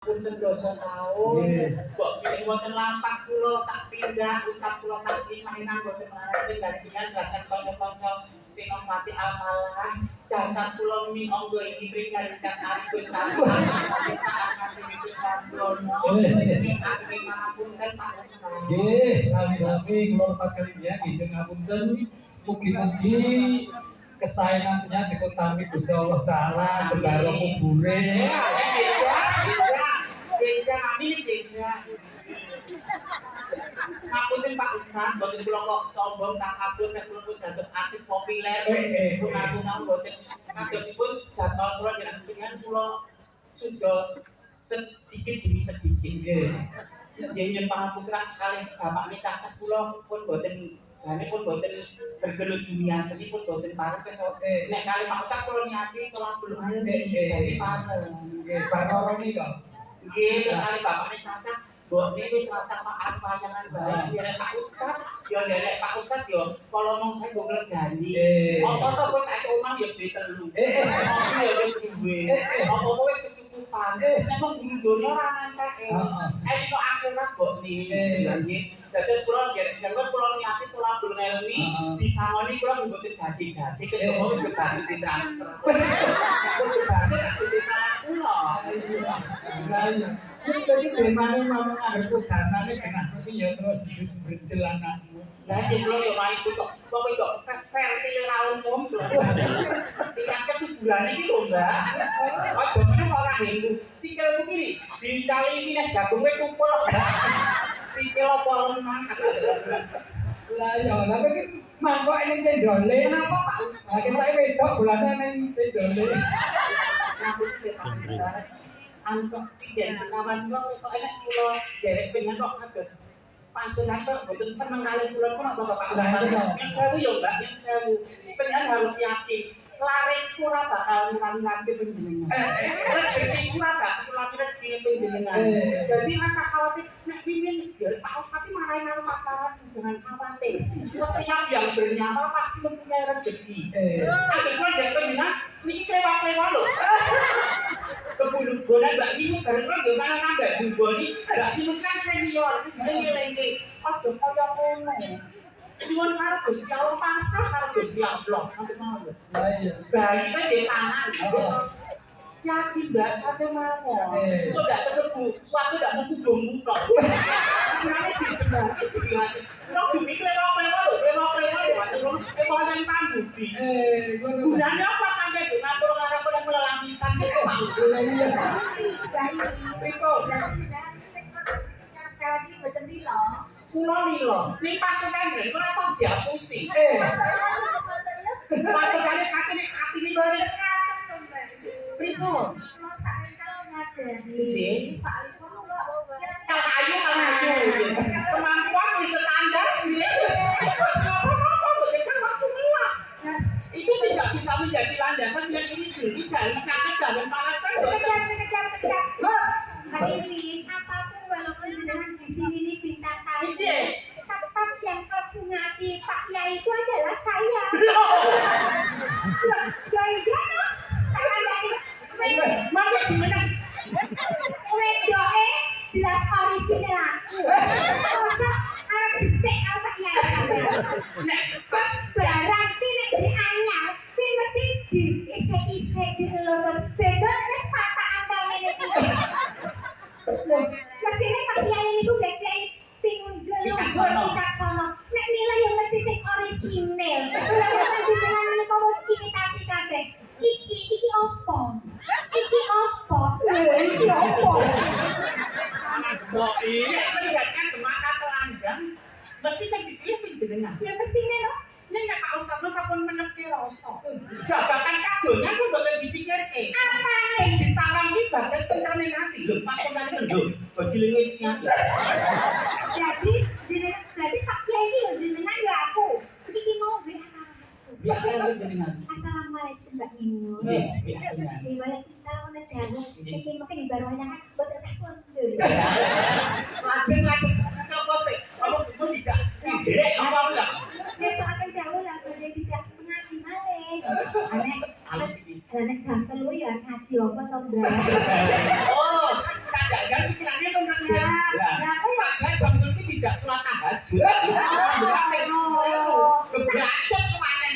pun sedoso taun kok pilih wonten lampah kula sak pindah ucap kula sak limah boten menawi gantian dasar kanca-kanca Senopati Almalah jasad kula minangka iki pringaritas Agus Sampurna saat niku sampurna ing ngapunten Pak Ustaz nggih sami-sami kula lepat kalih nggih ngapunten mugi-mugi kesayangannya dikutami Gusti Allah Ta'ala jembaro kubure beja amin beja ngapunten Pak Ustaz boten kula kok sombong tak kabur nek kula dados artis populer nasional boten kadosipun jadwal kula dengan kula sudah sedikit demi sedikit nggih pangapunten kalih bapak nikah kula pun boten jane pun boten bergelut dunia seni pun boten parek nek kali Pak Ustaz kula niati telah belum dadi parek nggih bareng iki kok nggih kali bapakne cacat mbok niki wis rasa pajangan bae derek Pak Ustaz yo derek Pak Ustaz yo kalau mong saya go nglegani apa to wis sak omah yo duwe telu apa yo wis duwe apa wis kecukupan nek mong guru donya ora nanteke kok akhirat mbok niki nggih dados kula jangan kula niati kula bulungi disangoni kula mboten dadi-dadi kecoba wis kebagi ditransfer kok kebagi salah kula Jadi gimana mama ngarep dana nih kena tapi ya terus berjalan anakmu. Lah iki kula yo main kok kok fertil ra umum lho. Tingkat kesuburan iki lho, Mbak. Aja meneng ora ngelu. Sikilku iki dikali minah jagunge kumpul kok. Sikil apa lemah. Lah ya, lah iki mangkok ning cendole napa Pak Ustaz? Lah kita wedok bulane ning cendole. Angkok siden sekawan kula kok enek kula derek pengen kok kados panjenengan kok mboten seneng kali kula kok Bapak Ustaz. Yang sewu yo Mbak, yang sewu. Pengen harus yakin laris ora bakal ngurang-ngurang panjenengan. Rezeki ora bakal ngurang rezeki panjenengan. Jadi rasa khawatir nek pimpin Pak Ustaz marahin karo pasaran jangan khawatir. Setiap yang bernyawa pasti mempunyai rezeki. Ada kula derek panjenengan niki klewa-klewa lho. Kebulu-bulan Mbak Kimu bareng kok yo mana nambah duboni Mbak Kimu kan senior iki ngelenge aja kaya ngono cuman karo Gusti Allah pasrah karo Gusti Allah nanti mau Lah iya bayi pe di tangan yakin Mbak sate mawon coba sekebu suatu ndak mengkubung tok ngene dijembaki dilihat kok dipikir apa lho yang pambudi gunanya apa sampai ngatur karo pelamisan itu maksudnya Riko Kulo lilo, ini pasukan jadi kok rasa dihapusi pasukane katene atine sing Riko kayu kemampuan di standar sih bukan maksudnya itu tidak bisa menjadi landasan yang ini sendiri jalan kaki jalan malah kan sekedar Mbak Irin apapun walaupun jenengan di sini ini bintang tamu tetap yang terpunyai Pak Yai itu adalah saya Yai dia no saya dari mana gimana wedoe jelas orisinal masa harus dipek sama Pak Yai berarti nek di anyar ini mesti diisek-isek ditelurus beda nek patah angka ini kesini Pak Yai ini tuh kayak pingunjul bijaksana nek nilai yang mesti sing orisinal panjenengan menika wis imitasi kabeh iki opo iki opo kok ini melihatkan mata telanjang mesti sing dipilih panjenengan ya mestine no nek Pak Ustaz sampun meneki rasa babakan kadonya kok boten dipikirke apa sing disawang iki bagian tentane ati lho pasonane lho bodilinge siap jadi jenengan berarti Pak Yai ini ya jenengan ya aku iki mau WA ya kan jenengan Assalamualaikum Mbak Inu. Waalaikumsalam warahmatullahi wabarakatuh. Mungkin di barunya kan buat respon dulu. Lajeng apa sih? Apa mau dijak? Apa enggak? Besok akan jauh lah kalau dia dijak mengaji balik. Aneh jam telu ya ngaji apa tau enggak? Oh, kada Lah kowe Padahal jam iki tidak sholat tahajud. Kebracet kemarin.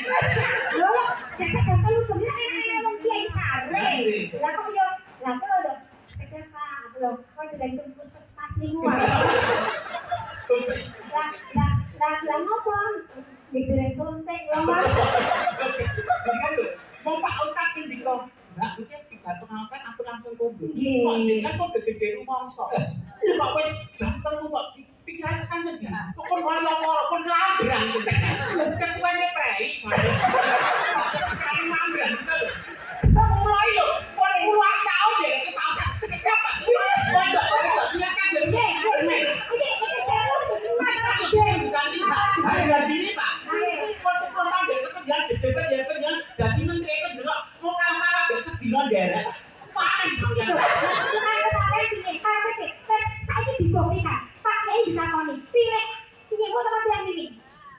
lho dasar telu bener enak wong kiai sare. Lah kok yo lah kok lho sekedar Pak lho kok direktur puskesmas niku wae. Terus Lah ngopo? Diberi suntik lho Mas. mau Pak Ustaz ngendika, "Mbak, iki tiga pengawasan aku langsung kumpul." Nggih. Kok jenengan kok gede-gede rumangsa. Lho kok wis jam telu kok pikiran kan lagi. Kok kon ora pun lambrang. Kesuwene prei. Kan lambrang itu. Kok mulai lho, kon puluhan tahun ya ke Pak Ustaz sekedap Pak. Kok silakan jadi. Ini serius iki Mas. Hari ini Pak, kon pandai kepenjara jadi dadi menteri penjara mau kalah gak sedina derek. Paling sampeyan. Kaya sampeyan piye? Kaya piye? Wes saiki dibuktikan. Pak Kiai ditakoni, "Piye? Piye kok sampeyan bilang ini?"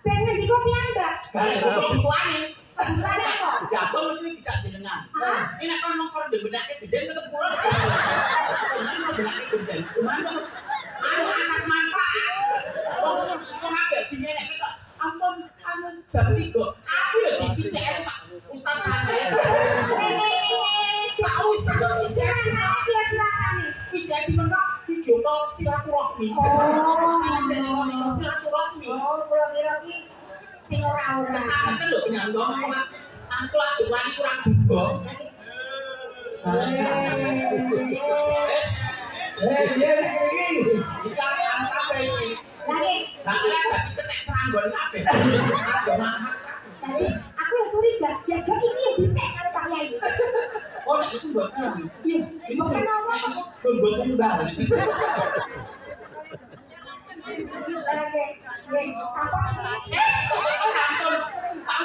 Ben ngendika piyambak. Kebutuhane. Kebutuhane apa? Jatuh mesti dijak jenengan. Hah? Ini nek kon mongso benake gede tetep kula. Kon benake gede. Gimana? Anu asas manfaat. Kok agak dinyek kok. Ampun jam 3. Aku lho di VCS Ustaz saya. Pak Ustaz kok VCS. VCS mentok video call silaturahmi. Sama seneng silaturahmi. Oh, kula kira ki sing ora-ora. Sangat lho penyambung aku lagi wani kurang duga. Wes, Iya iki. kita angkat iki. Lagi, Lah kaya dadi ketek seranggon kabeh. Agak mahal. tadi aku yang curiga, ya gak ini yang dicek karo Pak Yai. Oh, nek itu buat Iya, itu kenapa? buat mbah. Lagi, apa ini?